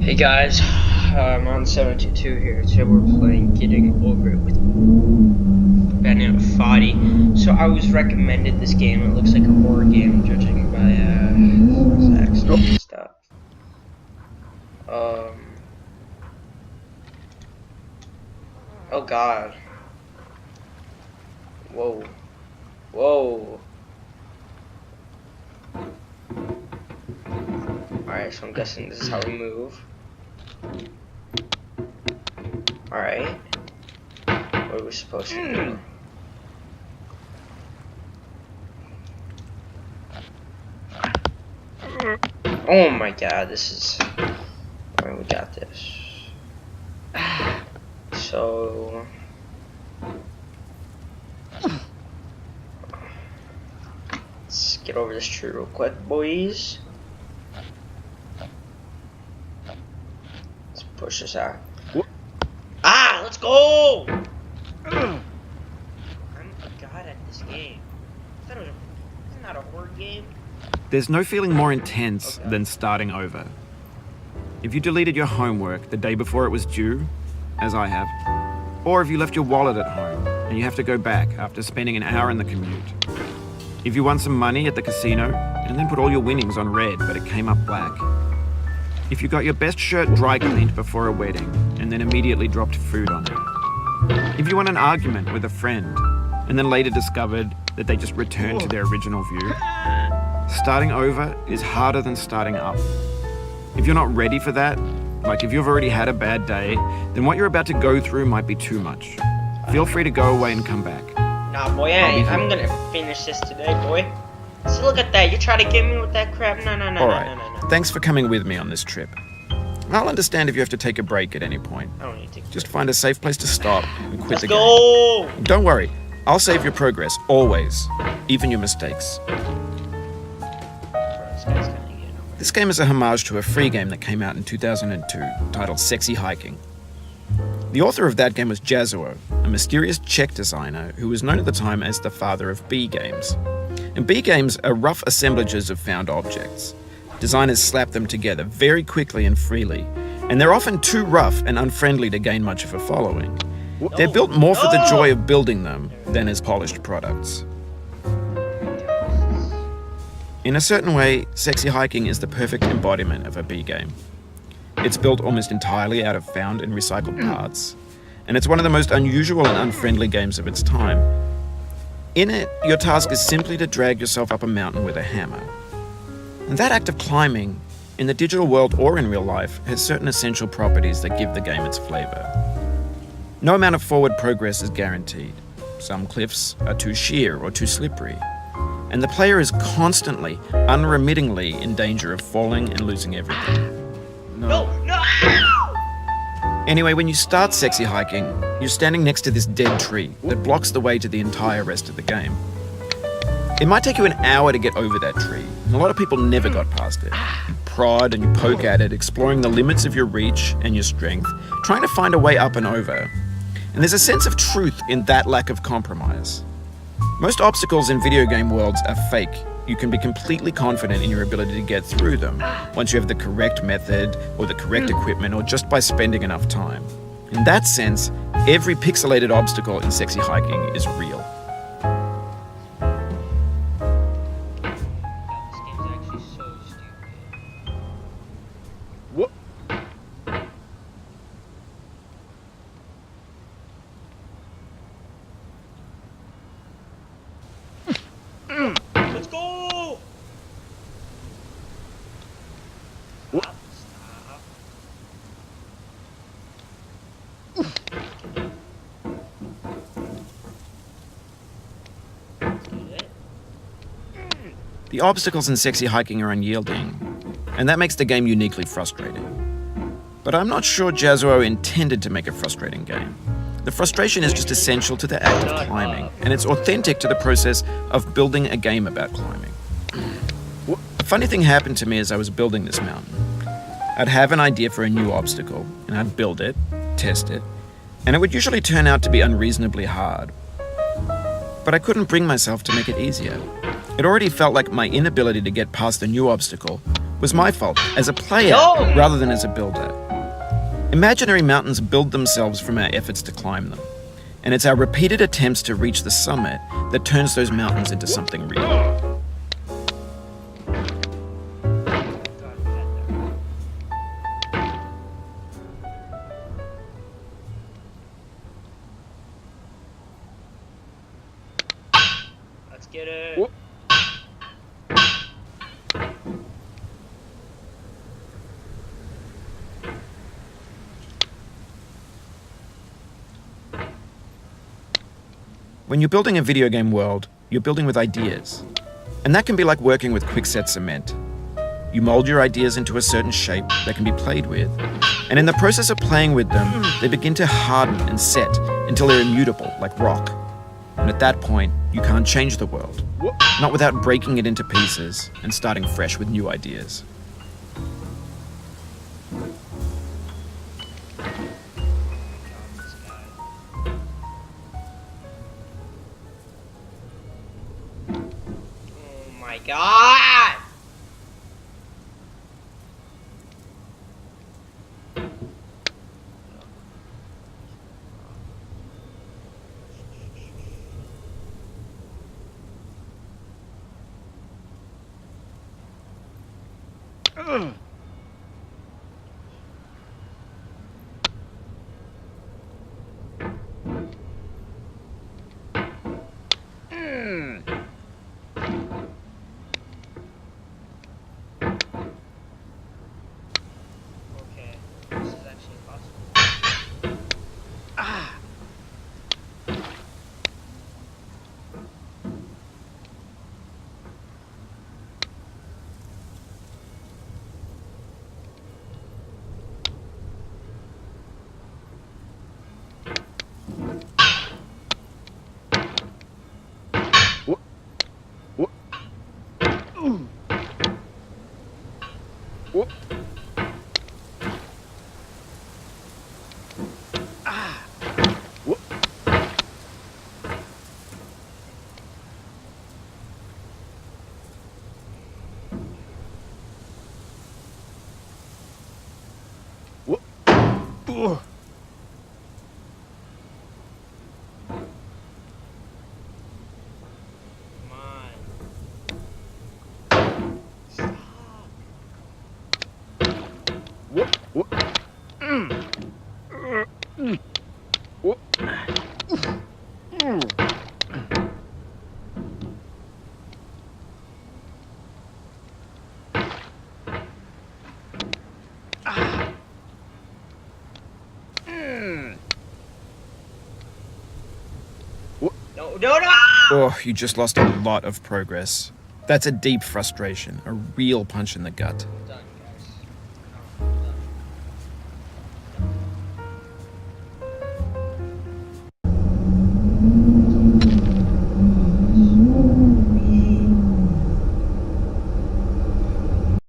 Hey guys, I'm on 722 here. Today we're playing Getting Over It with Bennett Foddy. So I was recommended this game. It looks like a horror game, judging by accent and stuff. Oh god. Whoa. Whoa. Alright, so I'm guessing this is how we move. Alright. What are we supposed to do? Oh my god, this is... Alright, we got this. So... Let's get over this tree real quick, boys. Let's push this out. Ah, let's go! I'm a god at this game. Isn't that a horror game? There's no feeling more intense than starting over. If you deleted your homework the day before it was due, as I have, or if you left your wallet at home and you have to go back after spending an hour in the commute. If you won some money at the casino and then put all your winnings on red but it came up black. If you got your best shirt dry cleaned before a wedding and then immediately dropped food on it. If you won an argument with a friend and then later discovered that they just returned to their original view. Starting over is harder than starting up. If you're not ready for that, like if you've already had a bad day, then what you're about to go through might be too much. Feel free to go away and come back. Nah, boy, I'm gonna finish this today, boy. See, look at that. You try to get me with that crap? No. Alright, thanks for coming with me on this trip. I'll understand if you have to take a break at any point. I don't need to take a break. Just find a safe place to stop and quit Let's the go! game. Don't worry, I'll save your progress, always. Even your mistakes. This game is a homage to a free game that came out in 2002, titled Sexy Hiking. The author of that game was SOOOOO, a mysterious Czech designer who was known at the time as the father of B games. And B games are rough assemblages of found objects. Designers slap them together very quickly and freely, and they're often too rough and unfriendly to gain much of a following. They're built more for the joy of building them than as polished products. In a certain way, Sexy Hiking is the perfect embodiment of a B game. It's built almost entirely out of found and recycled parts, and it's one of the most unusual and unfriendly games of its time. In it, your task is simply to drag yourself up a mountain with a hammer. And that act of climbing, in the digital world or in real life, has certain essential properties that give the game its flavor. No amount of forward progress is guaranteed. Some cliffs are too sheer or too slippery. And the player is constantly, unremittingly in danger of falling and losing everything. No! Anyway, when you start Sexy Hiking, you're standing next to this dead tree that blocks the way to the entire rest of the game. It might take you an hour to get over that tree, and a lot of people never got past it. You prod and you poke at it, exploring the limits of your reach and your strength, trying to find a way up and over. And there's a sense of truth in that lack of compromise. Most obstacles in video game worlds are fake. You can be completely confident in your ability to get through them once you have the correct method or the correct equipment or just by spending enough time. In that sense, every pixelated obstacle in Sexy Hiking is real. This game's actually so stupid. What? Let's go! Stop. The obstacles in Sexy Hiking are unyielding, and that makes the game uniquely frustrating. But I'm not sure SOOOOO intended to make a frustrating game. The frustration is just essential to the act of climbing, and it's authentic to the process of building a game about climbing. A funny thing happened to me as I was building this mountain. I'd have an idea for a new obstacle, and I'd build it, test it, and it would usually turn out to be unreasonably hard. But I couldn't bring myself to make it easier. It already felt like my inability to get past the new obstacle was my fault as a player No! rather than as a builder. Imaginary mountains build themselves from our efforts to climb them, and it's our repeated attempts to reach the summit that turns those mountains into something real. Let's get it. When you're building a video game world, you're building with ideas. And that can be like working with quickset cement. You mold your ideas into a certain shape that can be played with. And in the process of playing with them, they begin to harden and set until they're immutable, like rock. And at that point, you can't change the world. Not without breaking it into pieces and starting fresh with new ideas. Oh my god! Okay, this is actually possible. Come on. Stop. No, no, no! Oh, you just lost a lot of progress. That's a deep frustration, a real punch in the gut. Done.